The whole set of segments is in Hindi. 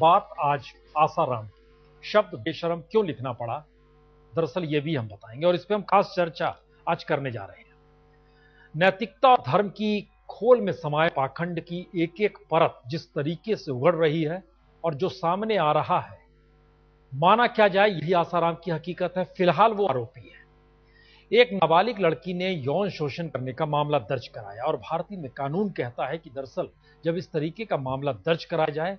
बात आज आसाराम शब्द बेशरम क्यों लिखना पड़ा, दरअसल ये भी हम बताएंगे और इस पर हम खास चर्चा आज करने जा रहे हैं। नैतिकता और धर्म की खोल में समाये पाखंड की एक एक परत जिस तरीके से उगड़ रही है और जो सामने आ रहा है, माना क्या जाए यही आसाराम की हकीकत है। फिलहाल वो आरोपी है। एक नाबालिग लड़की ने यौन शोषण करने का मामला दर्ज कराया और भारतीय में कानून कहता है कि दरअसल जब इस तरीके का मामला दर्ज कराया जाए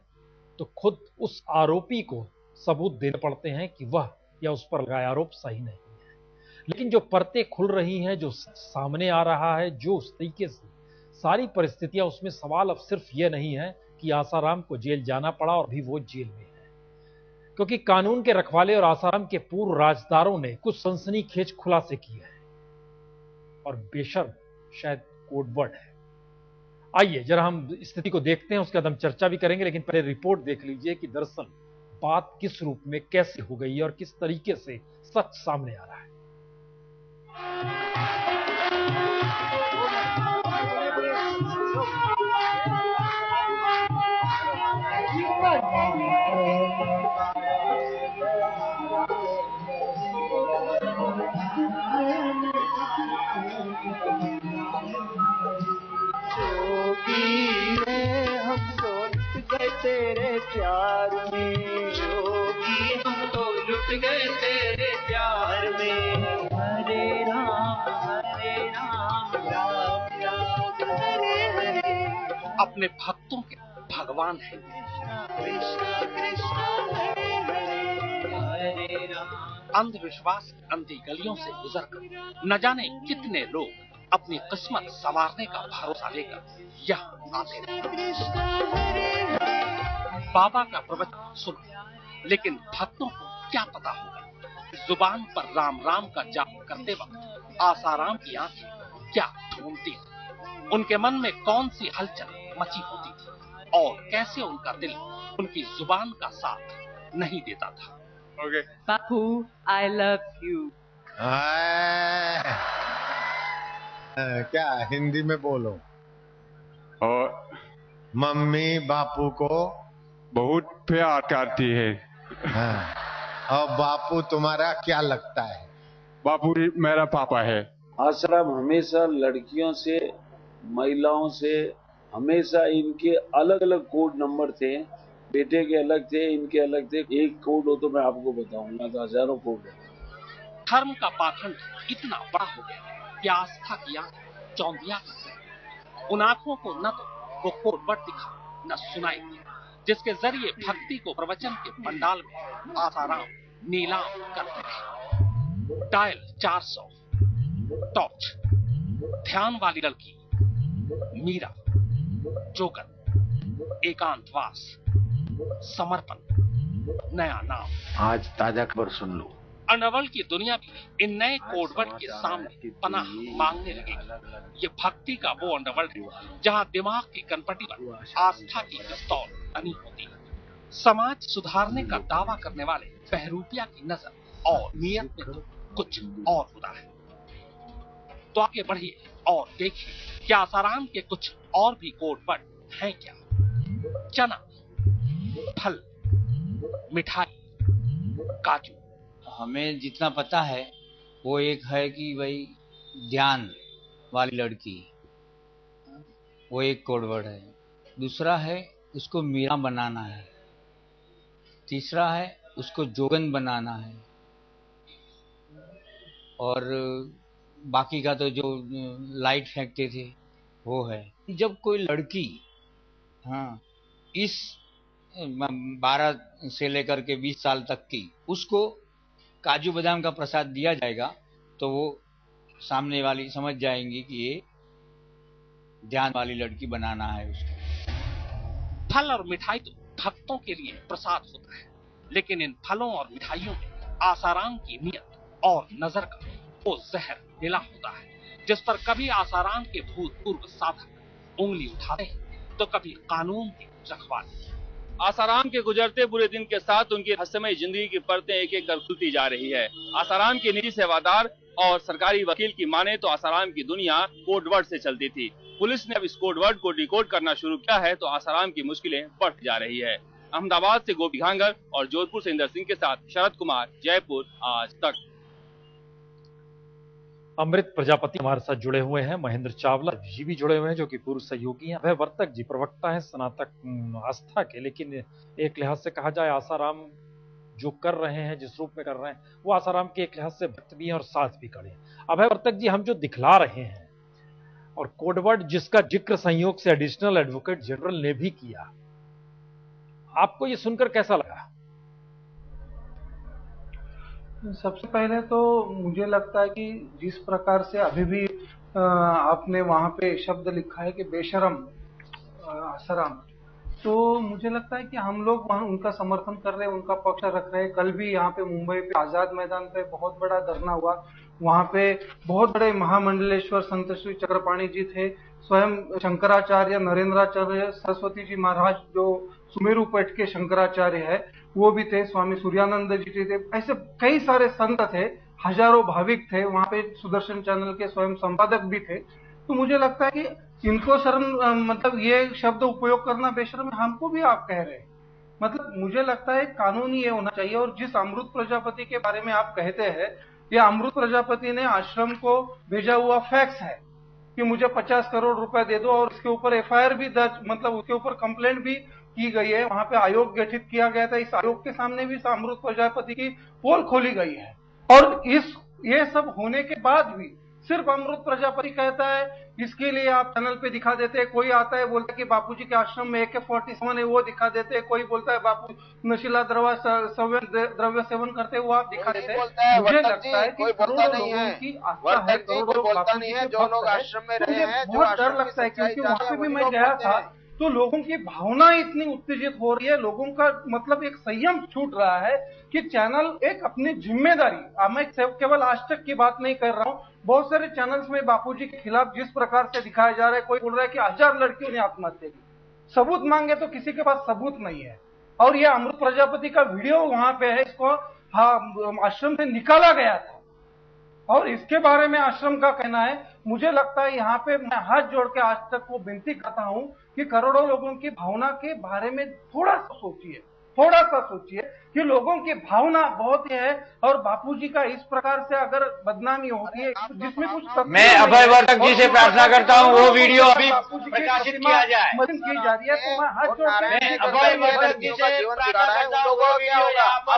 तो खुद उस आरोपी को सबूत देने पड़ते हैं कि वह या उस पर लगाया आरोप सही नहीं है। लेकिन जो परतें खुल रही हैं, जो सामने आ रहा है, जो उस तरीके से सारी परिस्थितियां, उसमें सवाल अब सिर्फ यह नहीं है कि आसाराम को जेल जाना पड़ा और भी वो जेल में है, क्योंकि कानून के रखवाले और आसाराम के पूर्व राजदारों ने कुछ सनसनीखेज खुलासे किए हैं और बेशर्म शायद कोडवर्ड है। आइए जरा हम स्थिति को देखते हैं, उसके बाद हम चर्चा भी करेंगे, लेकिन पहले रिपोर्ट देख लीजिए कि दरअसल बात किस रूप में कैसे हो गई है और किस तरीके से सच सामने आ रहा है। तेरे प्यार में जोगी हम तो लुट गए तेरे प्यार में। हरे राम राम राम हरे। अपने भक्तों के भगवान है। कृष्ण कृष्ण हरे हरे राम। अंधविश्वास की अंधी गलियों से गुजरकर न जाने कितने लोग अपनी किस्मत संवारने का भरोसा लेकर यहाँ आते हैं। बाबा का प्रवचन सुना, लेकिन भक्तों को क्या पता होगा जुबान पर राम राम का जाप करते वक्त आसाराम की आंखें क्या ढूंढती थी, उनके मन में कौन सी हलचल मची होती थी और कैसे उनका दिल उनकी जुबान का साथ नहीं देता था। बापू, I love you। क्या हिंदी में बोलो। और मम्मी बापू को बहुत प्यार करती है। हाँ। और बापू तुम्हारा क्या लगता है? बापू मेरा पापा है। आसाराम हमेशा लड़कियों से, महिलाओं से, हमेशा इनके अलग अलग कोड नंबर थे। बेटे के अलग थे, इनके अलग थे। एक कोड हो तो मैं आपको बताऊंगा, तो हजारों कोड है। धर्म का पाखंड इतना बड़ा हो गया कि आस्था की आंखें चौंधिया कर गई। उन आंखों को न तो वो कोडवर्ड दिखा, न सुनाई दिया, जिसके जरिए भक्ति को प्रवचन के पंडाल में आसाराम नीलाम करते रहे। डायल 400, टॉर्च, ध्यान वाली लड़की, मीरा, जोगन, एकांतवास, समर्पण, नया नाम। आज ताजा खबर सुन लो। अंडरवर्ल्ड की दुनिया भी इन नए कोडवर्ड के सामने पनाह मांगने लगेगी। ये भक्ति का वो अंडरवर्ल्ड है जहां दिमाग की कनपटी पर आस्था की पिस्तौल बनी होती है। समाज सुधारने का दावा करने वाले बहरूपिया की नजर और नियत में तो कुछ और होता है। तो आगे बढ़िए और देखिए कि आसाराम के कुछ और भी कोडवर्ड हैं क्या। चना, फल, मिठाई, काजू। हमें जितना पता है वो एक है कि भाई ध्यान वाली लड़की, वो एक कोडवर्ड है। दूसरा है उसको मीरा बनाना है। तीसरा है उसको जोगन बनाना है। और बाकी का तो जो लाइट फेंकते थे वो है। जब कोई लड़की इस 12 से लेकर के 20 साल तक की उसको काजू बादाम का प्रसाद दिया जाएगा तो वो सामने वाली समझ जाएंगी कि ये ध्यान वाली लड़की बनाना है उसको। फल और मिठाई तो भक्तों के लिए प्रसाद होता है, लेकिन इन फलों और मिठाइयों में आसाराम की नियत और नजर का वो जहर मिला होता है, जिस पर कभी आसाराम के भूतपूर्व साधक उंगली उठाते हैं तो कभी कानून के रखवाले। आसाराम के गुजरते बुरे दिन के साथ उनकी रहस्यमय जिंदगी की परतें एक एक कर खुलती जा रही है। आसाराम के निजी सेवादार और सरकारी वकील की माने तो आसाराम की दुनिया कोडवर्ड से चलती थी। पुलिस ने अब इस कोडवर्ड को डिकोड करना शुरू किया है तो आसाराम की मुश्किलें बढ़ जा रही है। अहमदाबाद से गोपी घांगर और जोधपुर से इंदर सिंह के साथ शरद कुमार, जयपुर, आज तक। अमृत प्रजापति हमारे साथ जुड़े हुए हैं, महेंद्र चावला जी भी जुड़े हुए हैं जो कि पूर्व सहयोगी हैं, अभय वर्तक जी प्रवक्ता हैं स्नातक आस्था के, लेकिन एक लिहाज से कहा जाए आसाराम जो कर रहे हैं, जिस रूप में कर रहे हैं, वो आसाराम के एक लिहाज से भक्त भी हैं और साथ भी खड़े हैं। अभय वर्तक जी, हम जो दिखला रहे हैं और कोडवर्ड जिसका जिक्र संयोग से एडिशनल एडवोकेट जनरल ने भी किया, आपको ये सुनकर कैसा लगा? सबसे पहले तो मुझे लगता है कि जिस प्रकार से अभी भी आपने वहां पे शब्द लिखा है कि बेशरम आसाराम, तो मुझे लगता है कि हम लोग वहां उनका समर्थन कर रहे हैं, उनका पक्ष रख रहे हैं। कल भी यहाँ पे मुंबई पे आजाद मैदान पे बहुत बड़ा धरना हुआ, वहां पे बहुत बड़े महामंडलेश्वर संत श्री चक्रपाणी जी थे, स्वयं शंकराचार्य नरेंद्राचार्य सरस्वती जी महाराज जो सुमेरु पीठ के शंकराचार्य है वो भी थे, स्वामी सूर्यानंद जी थे, ऐसे कई सारे संत थे, हजारों भाविक थे वहां पे, सुदर्शन चैनल के स्वयं संपादक भी थे। तो मुझे लगता है कि इनको शर्म, मतलब ये शब्द उपयोग करना बेशर्म हमको भी आप कह रहे हैं, मतलब मुझे लगता है कानून ये होना चाहिए। और जिस अमृत प्रजापति के बारे में आप कहते हैं, ये अमृत प्रजापति ने आश्रम को भेजा हुआ फैक्स है कि मुझे 50 करोड़ रुपए दे दो, और इसके ऊपर एफआईआर भी दर्ज, मतलब उसके ऊपर कंप्लेंट भी की गई है। वहां पे आयोग गठित किया गया था, इस आयोग के सामने भी अमृत प्रजापति की पोल खोली गई है। और ये सब होने के बाद भी सिर्फ अमृत प्रजापति कहता है, इसके लिए आप चैनल पे दिखा देते हैं, कोई आता है बोलता है कि बापूजी के आश्रम में AK-47 है वो दिखा देते हैं, कोई बोलता है बापू नशीला द्रव्य सेवन करते हुए आप दिखा देते हैं। मुझे लगता है कि करोड़ों लोगों की आस्था है, करोड़ों लोग बापूजी के भक्त हैं। बहुत डर लगता है क्योंकि वहां पे भी मैं गया था तो लोगों की भावना इतनी उत्तेजित हो रही है, लोगों का मतलब एक संयम छूट रहा है कि चैनल एक अपनी जिम्मेदारी, मैं केवल आज तक की बात नहीं कर रहा हूं, बहुत सारे चैनल्स में बापूजी के खिलाफ जिस प्रकार से दिखाया जा रहा है, कोई बोल रहा है कि 1000 लड़कियों ने आत्महत्या की, सबूत मांगे तो किसी के पास सबूत नहीं है। और ये अमृत प्रजापति का वीडियो वहां पे है, इसको आश्रम से निकाला गया था और इसके बारे में आश्रम का कहना है। मुझे लगता है यहाँ पे मैं हाथ जोड़ के आज तक वो विनती करता हूं कि करोड़ों लोगों की भावना के बारे में थोड़ा सा सोचिए कि लोगों की भावना बहुत है। और बापूजी का इस प्रकार से अगर बदनामी होती है जिसमें कुछ, मैं अभय वर्तक जी से प्रार्थना करता हूं वो वीडियो अभी प्रकाशित किया जाए, की जा रही है, तो मैं हाथ जोड़ के अभय वर्तक जी से प्रार्थना करता हूं वो वीडियो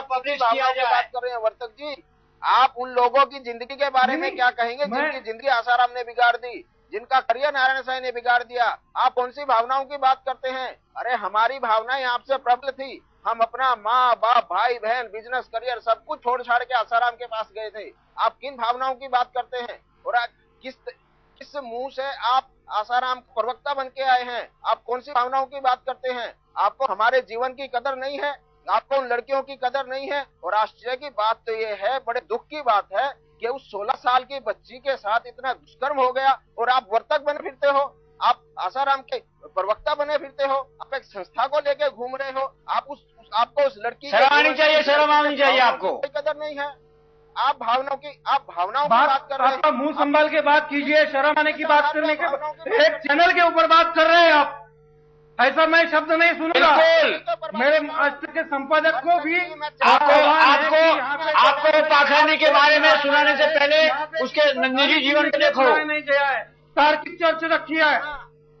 पब्लिश किया जाए। वर्तक जी, आप उन लोगों की जिंदगी के बारे में क्या कहेंगे जिनकी जिंदगी आसाराम ने बिगाड़ दी, जिनका करियर नारायण साईं ने बिगाड़ दिया? आप कौन सी भावनाओं की बात करते हैं? अरे हमारी भावनाएं आपसे प्रबल थी, हम अपना माँ बाप भाई बहन बिजनेस करियर सब कुछ छोड़ छाड़ के आसाराम के पास गए थे। आप किन भावनाओं की बात करते हैं? और किस मुंह से आप आसाराम प्रवक्ता बन के आए हैं? आप कौन सी भावनाओं की बात करते हैं? आपको हमारे जीवन की कदर नहीं है, आपको उन लड़कियों की कदर नहीं है। और आश्चर्य की बात तो ये है, बड़े दुख की बात है कि उस 16 साल की बच्ची के साथ इतना दुष्कर्म हो गया और आप वर्तक बने फिरते हो, आप आसाराम के प्रवक्ता बने फिरते हो, आप एक संस्था को लेके घूम रहे हो। आपको उस लड़की शर्म आनी चाहिए आपको, कोई कदर नहीं है। आप भावनाओं की बात कर रहे हैं। आपका मुंह संभाल के बात कीजिए, शर्म आने की बात करने के एक चैनल के ऊपर बात कर रहे हैं आप, ऐसा मैं शब्द नहीं सुनूंगा। मेरे आज के संपादक को भी आपको पाखंडी के बारे में सुनाने से पहले उसके निजी जीवन को देखो। नहीं गया है, तार्किक चर्चा रखी है।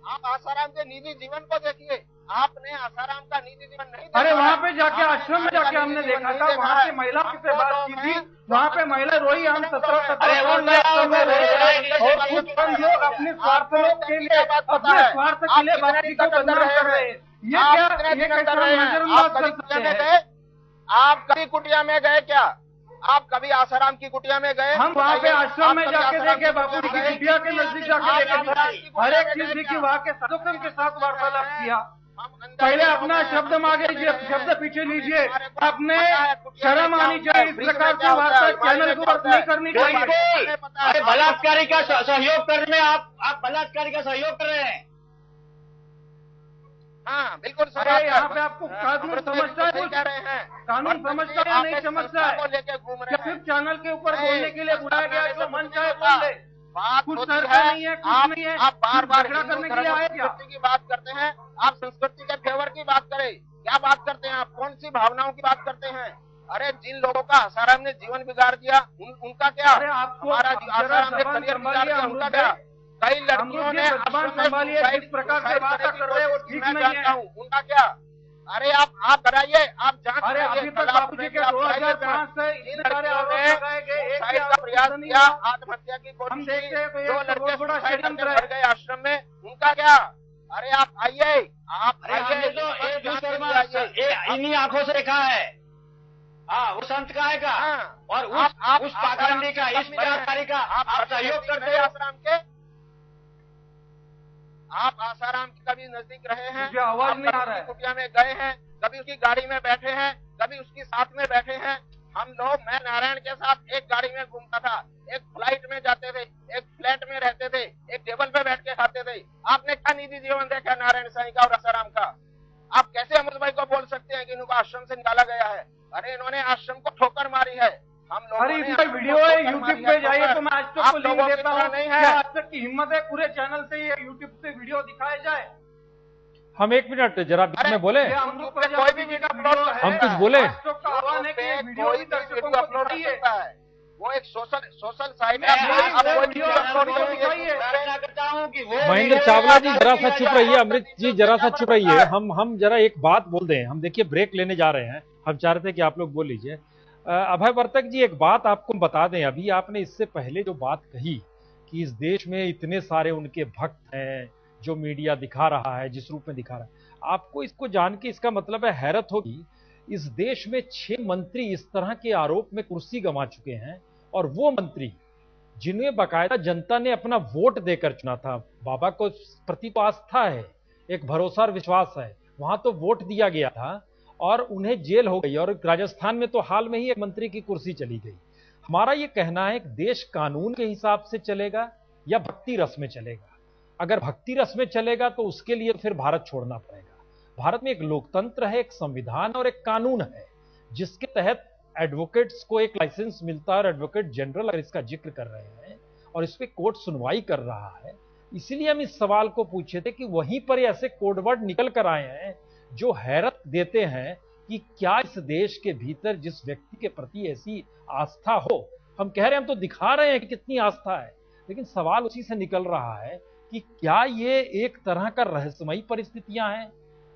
आप आसाराम के निजी जीवन को देखिए, आपने आसाराम का निजी जीवन नहीं देखा। अरे वहाँ पे जाके आश्रम में जाके हमने देखा था, वहाँ पे महिलाओं से बात की थी, वहाँ पे महिला रोई, हम 17 लोग अपने स्वार्थ के लिए बाकी को बदनाम कर रहे हैं। ये क्या आप कभी कुटिया में गए क्या? आप कभी आसाराम की कुटिया में गए? हम वहाँ पे आश्रम में जाके देखे, बापू की कुटिया के नजदीक जाके देखे, हर एक चीज देखी, वहाँ के सदस्यों के साथ वार्तालाप किया। पहले अपना शब्द मांगे, शब्द पीछे लीजिए, अपने शर्म आनी चाहिए, इस प्रकार की वार्ता चैनल को नहीं करनी चाहिए। अरे बलात्कारी का सहयोग करने में आप बलात्कारी का सहयोग कर रहे हैं। हाँ बिल्कुल सर, यहाँ पे आपको कानून समझता है, कानून समझता है या नहीं समझता है? क्या सिर्फ चैनल के ऊपर बोलने के लिए बुलाया गया, जो मन चाहे बोल ले, कुछ करता नहीं है, कुछ नहीं है, आप बार बार झगड़ा करने के लिए आए क्या? की बात करते हैं, आप संस्कृति के फेवर की बात करें। क्या बात करते हैं आप? कौन सी भावनाओं की बात करते हैं? अरे जिन लोगों का आसाराम ने जीवन बिगाड़ दिया उनका क्या? हमारा आसाराम ने करियर बिगाड़ दिया उनका क्या? कई लड़कियों ने जिस प्रकार से बात कर रहे हैं वो ठीक नहीं है, उनका क्या? अरे आप कराइए, आप जांच कराइए। अभी तक बापूजी के 2005 से इन लड़कियों ने सुसाइड का प्रयास किया, आत्महत्या की कोशिश की, 2 लड़के सुसाइड करके मर गए आश्रम में, उनका क्या? अरे आप आइए, आप आइए, इन्हीं आंखों से देखा है। हाँ, वो संत का है का और उस पाखंडी का, इस बलात्कारी का आप सहयोग करते हैं आसाराम के। आप आसाराम के कभी नजदीक रहे हैं? आवाज नहीं आ रहा है। कुटिया में गए हैं, कभी उसकी गाड़ी में बैठे हैं, कभी उसकी साथ में बैठे हैं? हम लोग, मैं नारायण के साथ एक गाड़ी में घूमता था, एक फ्लाइट में जाते थे, एक फ्लैट में रहते थे, एक टेबल पे बैठ के खाते थे। आपने क्या निजी जीवन देखा नारायण साईं का और आसाराम का? आप कैसे अमृत भाई को बोल सकते हैं कि इनको आश्रम से निकाला गया है? अरे इन्होंने आश्रम को ठोकर मारी है। हम लोगों ने इसका वीडियो है, यूट्यूब पे जाइए तो मैं आज तक को लिंक देता हूँ। नहीं है आज तक की हिम्मत है पूरे चैनल से ये यूट्यूब पे वीडियो दिखाया जाए। हम 1 मिनट जरा बीच में बोले, कोई भी वीडियो अपलोड, हम कुछ बोले। कोई भी वीडियो अपलोड कर सकता है, वो एक सोशल साइट है। महेंद्र चावला जी जरा सा चुप रहिए, अमृत जी जरा सा चुप रहिए। हम जरा एक बात बोल दें। हम देखिए ब्रेक लेने जा रहे हैं, हम चाह रहे थे कि आप लोग बोल लीजिए। अभय वर्तक जी, एक बात आपको बता दें, अभी आपने इससे पहले जो बात कही कि इस देश में इतने सारे उनके भक्त हैं, जो मीडिया दिखा रहा है, जिस रूप में दिखा रहा है, आपको इसको जान के इसका मतलब है हैरत होगी, इस देश में 6 मंत्री इस तरह के आरोप में कुर्सी गंवा चुके हैं, और वो मंत्री जिन्हें बाकायदा जनता ने अपना वोट देकर चुना था। बाबा को प्रति तो आस्था है, एक भरोसा और विश्वास है, वहां तो वोट दिया गया था और उन्हें जेल हो गई। और राजस्थान में तो हाल में ही एक मंत्री की कुर्सी चली गई। हमारा ये कहना है कि देश कानून के हिसाब से चलेगा या भक्ति रस में चलेगा। अगर भक्ति रस में चलेगा तो उसके लिए फिर भारत छोड़ना पड़ेगा। भारत में एक लोकतंत्र है, एक संविधान और एक कानून है, जिसके तहत एडवोकेट्स को एक लाइसेंस मिलता है। और एडवोकेट जनरल अगर इसका जिक्र कर रहे हैं और इस पर कोर्ट सुनवाई कर रहा है, इसीलिए हम इस सवाल को पूछे थे कि वहीं पर ऐसे कोडवर्ड निकल कर आए हैं जो हैरत देते हैं कि क्या इस देश के भीतर जिस व्यक्ति के प्रति ऐसी आस्था हो, हम कह रहे हैं, हम तो दिखा रहे हैं कि कितनी आस्था है, लेकिन सवाल उसी से निकल रहा है कि क्या ये एक तरह का रहस्यमयी परिस्थितियां हैं,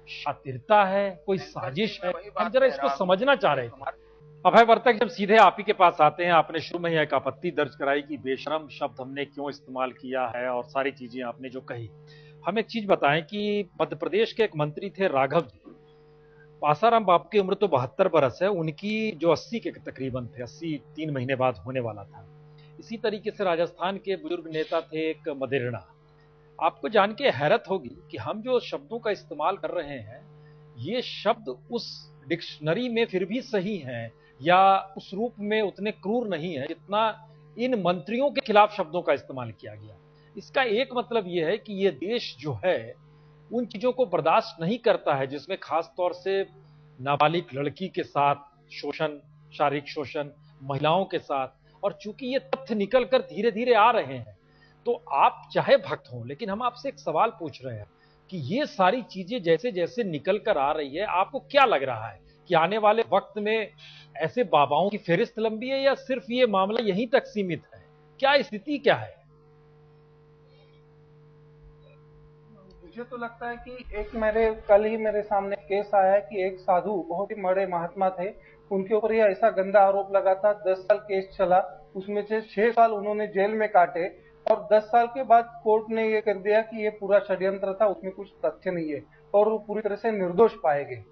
शातिरता है, कोई साजिश है? हम जरा इसको समझना चाह रहे थे। अभय वर्तक, जब सीधे आप ही के पास आते हैं, आपने शुरू में ही एक आपत्ति दर्ज कराई कि बेशरम शब्द हमने क्यों इस्तेमाल किया है और सारी चीजें आपने जो कही। हम एक चीज बताएं कि मध्य प्रदेश के एक मंत्री थे राघव जी। आसाराम बापू की उम्र तो 72 बरस है, उनकी जो 80 के तकरीबन थे, 80 3 महीने बाद होने वाला था। इसी तरीके से राजस्थान के बुजुर्ग नेता थे एक मदेरणा। आपको जान के हैरत होगी कि हम जो शब्दों का इस्तेमाल कर रहे हैं, ये शब्द उस डिक्शनरी में फिर भी सही हैं या उस रूप में उतने क्रूर नहीं है जितना इन मंत्रियों के खिलाफ शब्दों का इस्तेमाल किया गया। इसका एक मतलब यह है कि ये देश जो है उन चीजों को बर्दाश्त नहीं करता है जिसमें खास तौर से नाबालिग लड़की के साथ शोषण, शारीरिक शोषण, महिलाओं के साथ। और चूंकि ये तथ्य निकल कर धीरे धीरे आ रहे हैं, तो आप चाहे भक्त हों, लेकिन हम आपसे एक सवाल पूछ रहे हैं कि ये सारी चीजें जैसे जैसे निकल कर आ रही है, आपको क्या लग रहा है कि आने वाले वक्त में ऐसे बाबाओं की फेरिस्त लंबी है या सिर्फ ये मामला यहीं तक सीमित है? क्या स्थिति क्या है? मुझे तो लगता है कि कल ही मेरे सामने केस आया है कि एक साधु, बहुत ही बड़े महात्मा थे, उनके ऊपर ये ऐसा गंदा आरोप लगा था। 10 साल केस चला, उसमें से 6 साल उन्होंने जेल में काटे और 10 साल के बाद कोर्ट ने ये कर दिया कि ये पूरा षड्यंत्र था, उसमें कुछ तथ्य नहीं है और वो पूरी तरह से निर्दोष पाए गए।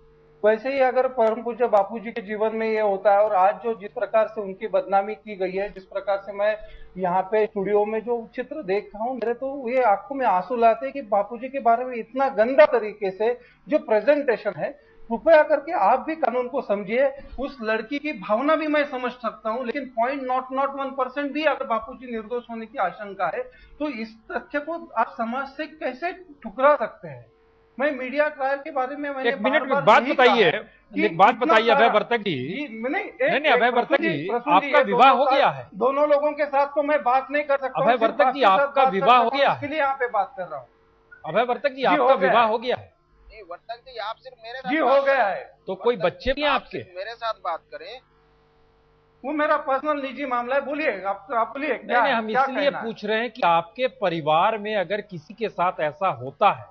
वैसे ही अगर परम पूज्य बापूजी के जीवन में ये होता है और आज जो जिस प्रकार से उनकी बदनामी की गई है, जिस प्रकार से मैं यहाँ पे स्टूडियो में जो चित्र देख रहा हूँ, मेरे तो ये आंखों में आंसू लाते हैं कि बापूजी के बारे में इतना गंदा तरीके से जो प्रेजेंटेशन है। कृपया करके आप भी कानून को समझिए। उस लड़की की भावना भी मैं समझ सकता हूँ, लेकिन 0.01% भी अगर बापूजी निर्दोष होने की आशंका है तो इस तथ्य को आप समाज से कैसे ठुकरा सकते हैं? मैं मीडिया ट्रायल के बारे में मैंने एक मिनट में बात बताइए, एक बात बताइए अभय वर्तक जी। नहीं अभय वर्तक जी, आपका विवाह हो गया है? दोनों लोगों के साथ तो मैं बात नहीं कर सकता। अभय वर्तक जी, आपका विवाह हो गया है? इसके लिए यहाँ पे बात कर रहा हूँ। अभय वर्तक जी, आपका विवाह हो गया है? जी वर्तक जी, आप सिर्फ मेरे साथ जी हो गया है। तो कोई बच्चे भी हैं आपके? मेरे साथ बात करें, वो मेरा पर्सनल निजी मामला है। बोलिए, आप बोलिए। नहीं, हम इसलिए पूछ रहे हैं कि आपके परिवार में अगर किसी के साथ ऐसा होता है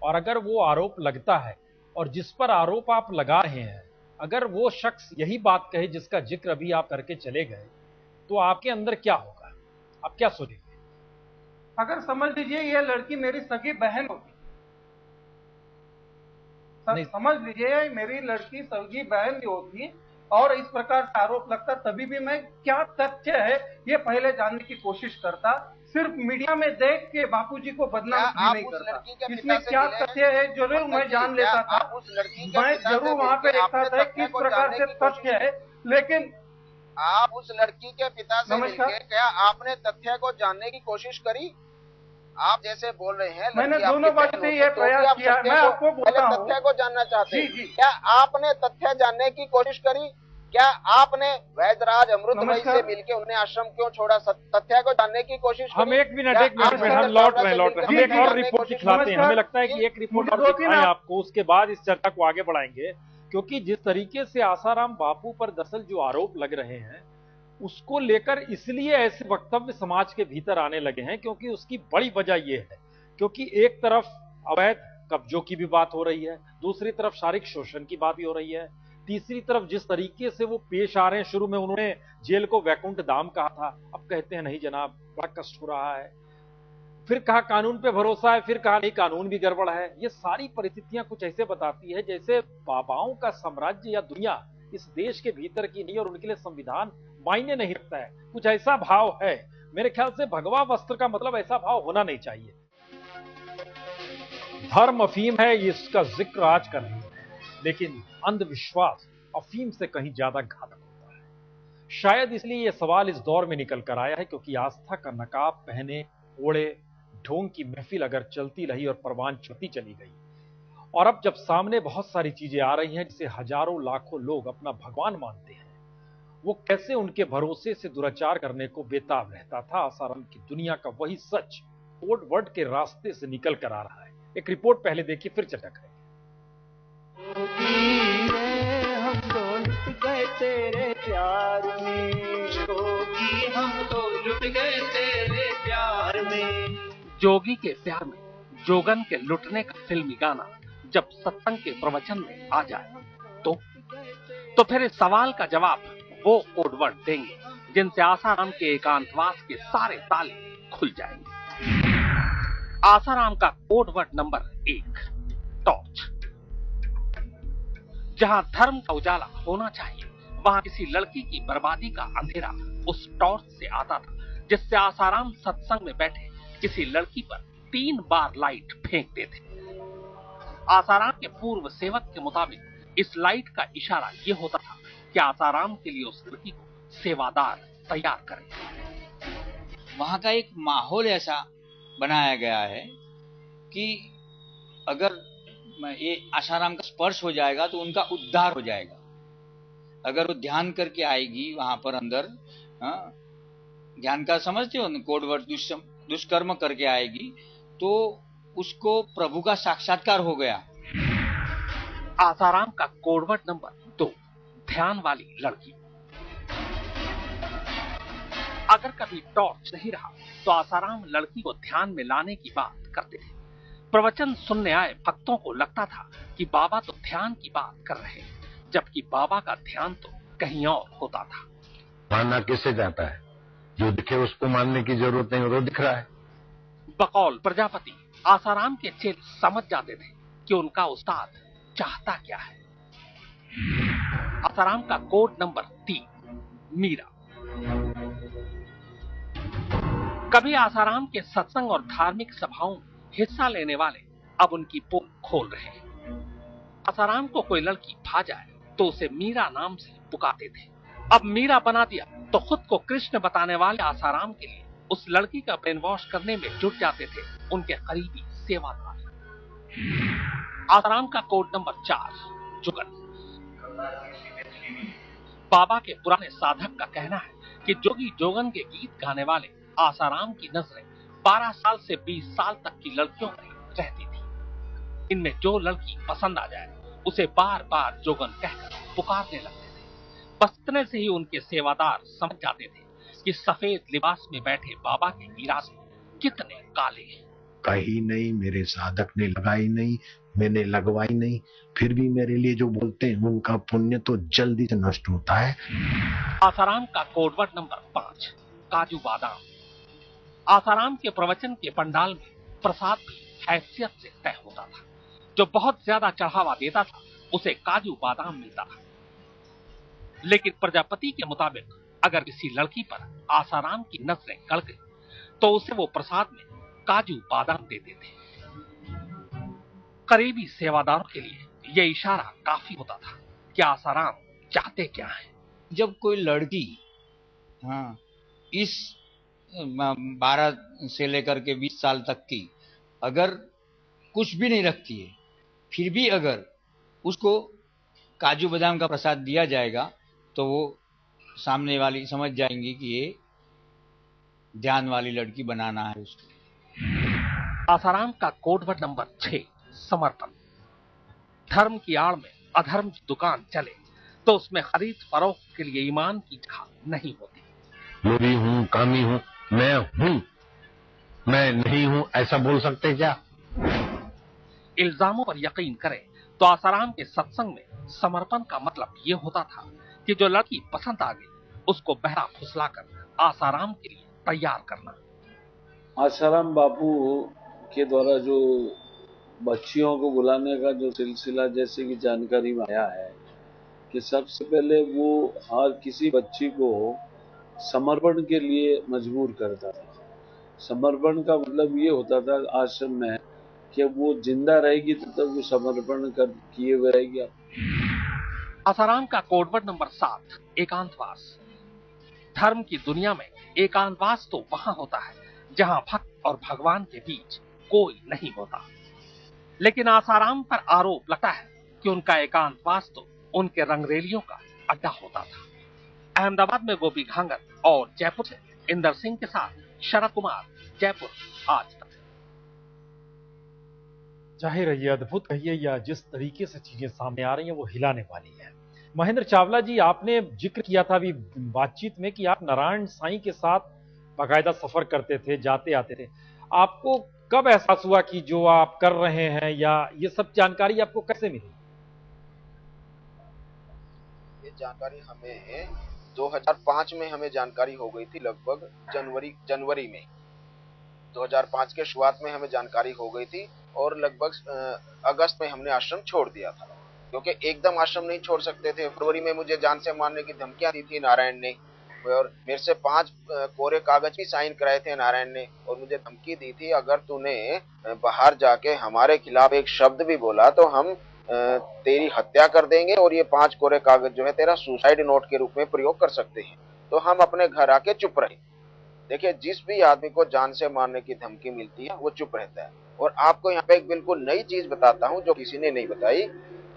और अगर वो आरोप लगता है और जिस पर आरोप आप लगा रहे हैं, अगर वो शख्स यही बात कहे जिसका जिक्र अभी आप करके चले गए, तो आपके अंदर क्या होगा? आप क्या सोचेंगे? अगर समझ लीजिए ये लड़की मेरी सगी बहन होती, समझ लीजिए मेरी लड़की सगी बहन भी होती और इस प्रकार का आरोप लगता, तभी भी मैं क्या तथ्य है ये पहले जानने की कोशिश करता। सिर्फ मीडिया में देख के बापूजी को बदनाम नहीं करता। इसमें क्या तथ्य है जरूर मैं जान लेता था। मैं जरूर वहां पे देखता था किस प्रकार से तथ्य है, लेकिन आप उस लड़की के पिता से मिलके क्या आपने तथ्य को जानने की कोशिश करी? आप जैसे बोल रहे हैं, मैंने दोनों बातों से ये प्रयास किया। मैं आपको बोलता हूं, तथ्य को जानना चाहते हैं। जी। क्या आपने तथ्य जानने की कोशिश करी? क्या आपने वैद्यराज अमृत भाई से मिलके उन्हें आश्रम क्यों छोड़ा? तथ्य को जानने की कोशिश करी? हम एक मिनट हम लौट रहे हैं। हम एक और रिपोर्ट दिखलाते हैं। हमें लगता है कि एक रिपोर्ट और दिखाएं आपको, उसके बाद इस चर्चा को आगे बढ़ाएंगे। क्योंकि जिस तरीके से आसाराम बापू पर दरअसल जो आरोप लग रहे हैं, उसको लेकर इसलिए ऐसे वक्तव्य समाज के भीतर आने लगे हैं क्योंकि उसकी बड़ी वजह यह है, क्योंकि एक तरफ अवैध कब्जों की भी बात हो रही है, दूसरी तरफ शारीरिक शोषण की बात भी हो रही है, तीसरी तरफ जिस तरीके से वो पेश आ रहे हैं, शुरू में उन्होंने जेल को वैकुंठ धाम कहा था, अब कहते हैं नहीं जनाब बड़ा कष्ट हो रहा है, फिर कहा कानून पे भरोसा है, फिर कहा नहीं कानून भी गड़बड़ है। ये सारी परिस्थितियां कुछ ऐसे बताती है जैसे बाबाओं का साम्राज्य या दुनिया इस देश के भीतर की नहीं और उनके लिए संविधान मायने नहीं रखता है। कुछ ऐसा भाव है। मेरे ख्याल से भगवा वस्त्र का मतलब ऐसा भाव होना नहीं चाहिए। धर्म अफीम है, इसका जिक्र आज कर रही है, लेकिन अंधविश्वास अफीम से कहीं ज्यादा घातक होता है। शायद इसलिए यह सवाल इस दौर में निकल कर आया है क्योंकि आस्था का नकाब पहने ओढ़े ढोंग की महफिल अगर चलती रही और परवान चढ़ती चली गई, और अब जब सामने बहुत सारी चीजें आ रही हैं जिसे हजारों लाखों लोग अपना भगवान मानते हैं, वो कैसे उनके भरोसे से दुराचार करने को बेताब रहता था। आसाराम की दुनिया का वही सच कोड वर्ड के रास्ते से निकल कर आ रहा है। एक रिपोर्ट पहले देखिए, फिर चर्चा करेंगे। हम तो लुट गए तेरे प्यार में, जोगी हम तो लुट गए तेरे प्यार में। जोगी के प्यार में जोगन के लुटने का फिल्मी गाना जब सत्संग के प्रवचन में आ जाए तो फिर इस सवाल का जवाब वो कोडवर्ड देंगे जिनसे आसाराम के एकांतवास के सारे ताले खुल जाएंगे। आसाराम का कोडवर्ड नंबर 1, टॉर्च। जहां धर्म का उजाला होना चाहिए, वहां किसी लड़की की बर्बादी का अंधेरा उस टॉर्च से आता था जिससे आसाराम सत्संग में बैठे किसी लड़की पर 3 बार लाइट फेंकते थे। आसाराम के पूर्व सेवक के मुताबिक इस लाइट का इशारा यह होता था कि आसाराम के लिए उस लड़की को सेवादार तैयार करें। वहां का एक माहौल ऐसा बनाया गया है कि अगर ये आसाराम का स्पर्श हो जाएगा तो उनका उद्धार हो जाएगा। अगर वो ध्यान करके आएगी वहां पर अंदर, ध्यान का समझते हो, कोडवर्ड दुष्कर्म करके आएगी तो उसको प्रभु का साक्षात्कार हो गया। आसाराम का कोडवर्ड नंबर 2, ध्यान वाली लड़की। अगर कभी टॉर्च नहीं रहा तो आसाराम लड़की को ध्यान में लाने की बात करते थे। प्रवचन सुनने आए भक्तों को लगता था कि बाबा तो ध्यान की बात कर रहे हैं, जबकि बाबा का ध्यान तो कहीं और होता था। मानना किससे जाता है? जो दिखे उसको मानने की जरूरत नहीं, वो दिख रहा है। बकौल प्रजापति आसाराम के चेले समझ जाते थे कि उनका उस्ताद चाहता क्या है। आसाराम का कोड नंबर 3, मीरा। कभी आसाराम के सत्संग और धार्मिक सभाओं में हिस्सा लेने वाले अब उनकी पोल खोल रहे हैं। आसाराम को कोई लड़की भा जाए तो उसे मीरा नाम से पुकारते थे। अब मीरा बना दिया तो खुद को कृष्ण बताने वाले आसाराम के लिए उस लड़की का ब्रेन वॉश करने में जुट जाते थे उनके करीबी सेवादार। आसाराम का कोड नंबर 4, जुगन। बाबा के पुराने साधक का कहना है कि जोगी जोगन के गीत गाने वाले आसाराम की नजरें 12 साल से 20 साल तक की लड़कियों पर रहती थी। इनमें जो लड़की पसंद आ जाए उसे बार बार जोगन कहकर पुकारने लगते थे। बस इतने से ही उनके सेवादार समझ जाते थे कि सफेद लिबास में बैठे बाबा के मीरासे कितने काले हैं। कही नहीं, मेरे साधक ने लगाई नहीं, मैंने लगवाई नहीं, फिर भी मेरे लिए जो बोलते हैं उनका पुण्य तो जल्दी से नष्ट होता है। आसाराम का कोडवर्ड नंबर 5 काजू बादाम। आसाराम के प्रवचन के पंडाल में प्रसाद भी हैसियत से तय होता था। जो बहुत ज्यादा चढ़ावा देता था उसे काजू बादाम मिलता था। लेकिन प्रजापति के मुताबिक अगर किसी लड़की पर आसाराम की नजरें गड़ गई तो उसे वो प्रसाद में काजू बादाम देते थे। करीबी सेवादारों के लिए यह इशारा काफी होता था कि आसाराम चाहते क्या है। जब कोई लड़की इस 12 से लेकर के 20 साल तक की अगर कुछ भी नहीं रखती है, फिर भी अगर उसको काजू बादाम का प्रसाद दिया जाएगा तो वो सामने वाली समझ जाएंगी कि ये ध्यान वाली लड़की बनाना है उसको। आसाराम का कोडवर्ड नंबर 6 समर्पण। धर्म की आड़ में अधर्म की दुकान चले तो उसमें खरीद फरोख्त के लिए ईमान की जगह नहीं होती। लोभी हूँ, कामी हूँ, मैं नहीं हूँ, ऐसा बोल सकते क्या? इल्जामों पर यकीन करें तो आसाराम के सत्संग में समर्पण का मतलब ये होता था कि जो लड़की पसंद आ गई उसको बहरा फुसलाकर आसाराम के लिए तैयार करना। आसाराम बापू के द्वारा जो बच्चियों को बुलाने का जो सिलसिला जैसे कि जानकारी में आया है कि सबसे पहले वो हर किसी बच्ची को समर्पण के लिए मजबूर करता था। समर्पण का मतलब ये होता था आश्रम में कि वो जिंदा रहेगी तब तक वो समर्पण कर किए हुए रहेगी। आसाराम का कोडवर्ड नंबर 7 एकांतवास। धर्म की दुनिया में एकांतवास तो वहां होता है जहां भक्त और भगवान के बीच कोई नहीं होता। लेकिन आसाराम पर आरोप लगता है कि उनका एकांतवास तो उनके रंगरेलियों का अड्डा होता था। अहमदाबाद में गोपी घांगर और जयपुर से इंदर सिंह के साथ शरद कुमार, जयपुर आज तक। जाहिर है ये अद्भुत कहिए या जिस तरीके से चीजें सामने आ रही हैं वो हिलाने वाली है। महेंद्र चावला जी, आपने जिक्र किया था अभी बातचीत में कि आप नारायण साईं के साथ बाकायदा सफर करते थे, जाते आते थे। आपको कब एहसास हुआ कि जो आप कर रहे हैं या ये सब जानकारी आपको कैसे मिली? ये जानकारी हमें 2005 में हमें जानकारी हो गई थी, लगभग जनवरी में 2005 के शुरुआत में हमें जानकारी हो गई थी और लगभग अगस्त में हमने आश्रम छोड़ दिया था, क्योंकि एकदम आश्रम नहीं छोड़ सकते थे। फरवरी में मुझे जान से मारने की धमकियां दी थी नारायण ने और मेरे से 5 कोरे कागज भी साइन कराए थे नारायण ने और मुझे धमकी दी थी अगर तूने बाहर जाके हमारे खिलाफ एक शब्द भी बोला तो हम तेरी हत्या कर देंगे और ये 5 कोरे कागज जो है तेरा सुसाइड नोट के रूप में प्रयोग कर सकते हैं। तो हम अपने घर आके चुप रहे। देखिए, जिस भी आदमी को जान से मारने की धमकी मिलती है वो चुप रहता है। और आपको यहाँ पे एक बिल्कुल नई चीज बताता हूँ जो किसी ने नहीं बताई।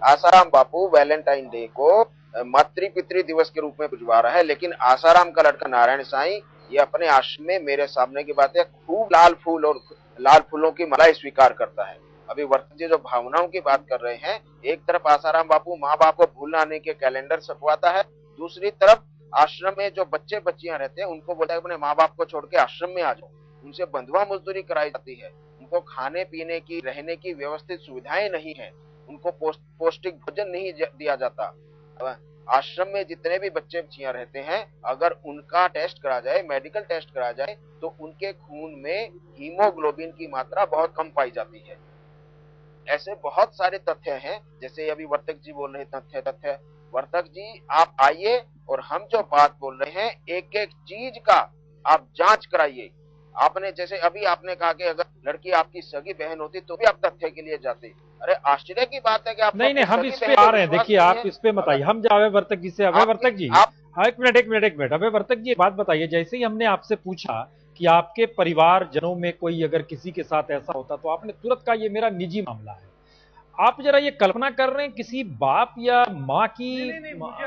आसाराम बापू वैलेंटाइन डे को मातृ पितृ दिवस के रूप में बुझवा रहा है, लेकिन आसाराम का लड़का नारायण साईं ये अपने आश्रम में मेरे सामने की बात है खूब लाल फूल और लाल फूलों की मलाई स्वीकार करता है। अभी वर्तक जी जो भावनाओं की बात कर रहे हैं, एक तरफ आसाराम बापू माँ बाप को भूलने के कैलेंडर छपवाता है, दूसरी तरफ आश्रम में जो बच्चे बच्चियां रहते हैं उनको बोलता है अपने माँ बाप को छोड़ के आश्रम में आ जाओ। उनसे बंधुआ मजदूरी कराई जाती है, उनको खाने पीने की रहने की व्यवस्थित सुविधाएं नहीं है, उनको पौष्टिक भोजन नहीं दिया जाता। आश्रम में जितने भी बच्चे बच्चियां रहते हैं अगर उनका टेस्ट करा जाए, मेडिकल टेस्ट करा जाए तो उनके खून में हीमोग्लोबिन की मात्रा बहुत कम पाई जाती है। ऐसे बहुत सारे तथ्य हैं, जैसे अभी वर्तक जी बोल रहे तथ्य। वर्तक जी आप आइए और हम जो बात बोल रहे हैं एक एक चीज का आप जांच कराइए। आपने जैसे अभी आपने कहा कि अगर लड़की आपकी सगी बहन होती तो भी आप तथ्य के लिए जाते। अरे आश्चर्य की बात है कि आप नहीं, हम इस पे आ रहे हैं। देखिए, आप इस पे बताइए। हम जावे वर्तक जी से। अभय वर्तक जी, एक मिनट। अभय वर्तक जी, एक बात बताइए। जैसे ही हमने आपसे पूछा कि आपके परिवार जनों में कोई अगर किसी के साथ ऐसा होता तो आपने तुरंत कहा ये मेरा निजी मामला है। आप जरा ये कल्पना कर रहे हैं किसी बाप या माँ की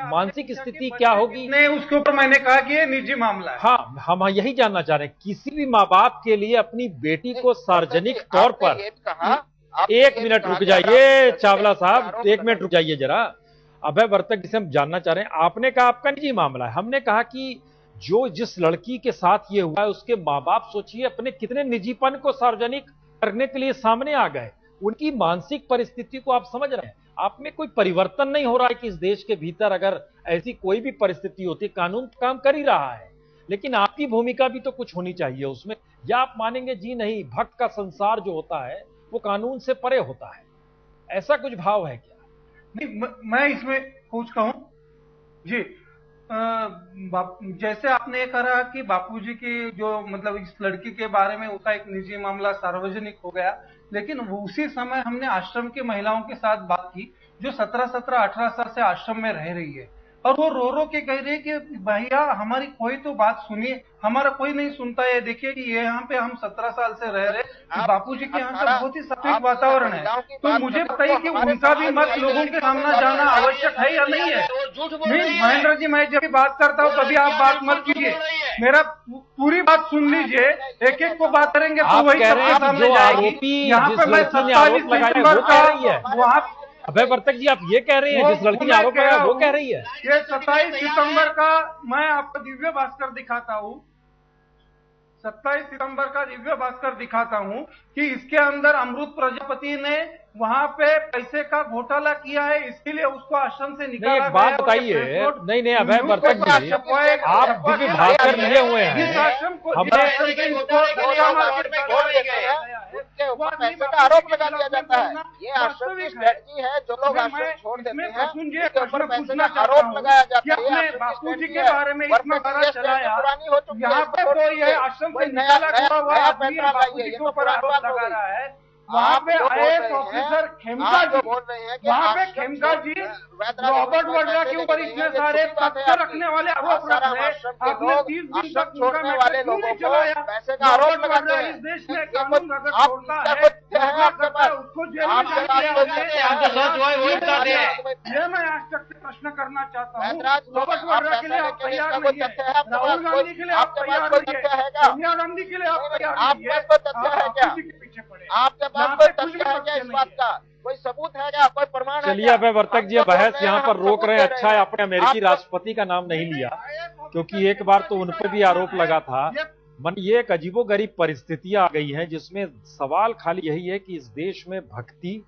मानसिक स्थिति क्या होगी? नहीं, उसके ऊपर मैंने कहा कि ये निजी मामला है। हाँ, हम यही जानना चाह रहे हैं। किसी भी माँ बाप के लिए अपनी बेटी को सार्वजनिक तौर पर एक मिनट रुक जाइए चावला साहब, एक मिनट रुक जाइए जरा। अभय वर्तक जिसे हम जानना चाह रहे हैं, आपने कहा आपका निजी मामला है, हमने कहा कि जो जिस लड़की के साथ ये हुआ है उसके माँ बाप सोचिए अपने कितने निजीपन को सार्वजनिक करने के लिए सामने आ गए। उनकी मानसिक परिस्थिति को आप समझ रहे हैं। आप में कोई परिवर्तन नहीं हो रहा है कि इस देश के भीतर अगर ऐसी कोई भी परिस्थिति होती, कानून काम कर ही रहा है, लेकिन आपकी भूमिका भी तो कुछ होनी चाहिए उसमें। या आप मानेंगे जी नहीं, भक्त का संसार जो होता है वो कानून से परे होता है, ऐसा कुछ भाव है क्या? नहीं, मैं इसमें कुछ कहूं जी। जैसे आपने कहा कि बापूजी की जो मतलब इस लड़की के बारे में उसका एक निजी मामला सार्वजनिक हो गया, लेकिन उसी समय हमने आश्रम की महिलाओं के साथ बात की जो 17-18 साल से आश्रम में रह रही है, और वो रो रो के कह रही है कि भैया हमारी कोई तो बात सुनिए, हमारा कोई नहीं सुनता है। देखिए कि ये यहाँ पे हम 17 साल से रह रहे, बापूजी के यहाँ का बहुत ही सात्विक वातावरण है, तो मुझे बताइए कि उनका भी मत लोगों के सामने जाना आवश्यक है या नहीं है? नहीं महेंद्र जी, मैं जब भी बात करता हूँ कभी आप बात मत कीजिए, मेरा पूरी बात सुन लीजिए, एक एक को बात करेंगे तो वही सबके सामने जाएगी। यहाँ पे मैं 27 दिसंबर का वहाँ अभय वर्तक जी आप ये कह रहे हैं जिस लड़की ने आरोप लगाया वो कह रही है? ये 27 सितंबर का मैं आपको दिव्य भास्कर दिखाता हूँ, 27 सितंबर का दिव्य भास्कर दिखाता हूँ कि इसके अंदर अमृत प्रजापति ने वहां पे पैसे का घोटाला किया है, इसके लिए उसको आश्रम से निकाला गया। एक बात बताइए, नहीं अभय वर्तक जी, आप दिव्य भास्कर लिए हुए हैं, पैसे का आरोप लगा दिया जाता है। ये आश्रम की स्ट्रेटजी है, जो लोग आश्रम छोड़ देते हैं उनके ऊपर पैसे का आरोप लगाया जाता है। बापूजी के बारे में इतना बड़ा चलाया, यहाँ पे तो ये आश्रम से निकाला गया हुआ आदमी बापूजी के ऊपर आरोप लगा रहा है। वहाँ पे आईएएस ऑफिसर खेमका जी, वहाँ पे खेमका जी रॉबर्ट वाड्रा के ऊपर इतने सारे तथ्य रखने वाले आरोप रख रहे हैं। आपने 30 दिन तक छोड़ने वाले लोगों को पैसे का आरोप लगाते हैं। इस देश में कानून अगर छोड़ता है उसको जेल में ये मैं आज तक से प्रश्न करना चाहता हूँ। रॉबर्ट वाड्रा के लिए आप तैयार नहीं है, राहुल गांधी के लिए आप तैयार नहीं है, सोनिया गांधी के लिए आप तैयार नहीं है, आप के पीछे पड़े। आपके पास कोई तथ्य है क्या इस बात का? कोई सबूत है क्या? कोई प्रमाण है? चलिए अभय वर्तक जी बहस यहाँ पर रोक रहे हैं। अच्छा है आपने अमेरिकी राष्ट्रपति का नाम नहीं लिया, क्योंकि एक बार तो उन पर भी आरोप लगा था। मन ये एक अजीबोगरीब परिस्थितियां आ गई हैं जिसमें सवाल खाली यही है कि इस देश में भक्ति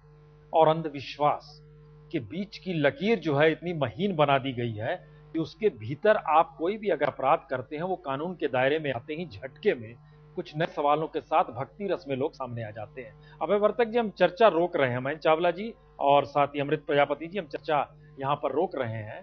और अंधविश्वास के बीच की लकीर जो है इतनी महीन बना दी गई है कि उसके भीतर आप कोई भी अगर अपराध करते हैं वो कानून के दायरे में आते ही झटके में कुछ नए सवालों के साथ भक्ति रस में लोग सामने आ जाते हैं। अभय वर्तक जी हम चर्चा रोक रहे हैं, मयंक चावला जी और साथ ही अमृत प्रजापति जी हम चर्चा यहां पर रोक रहे हैं।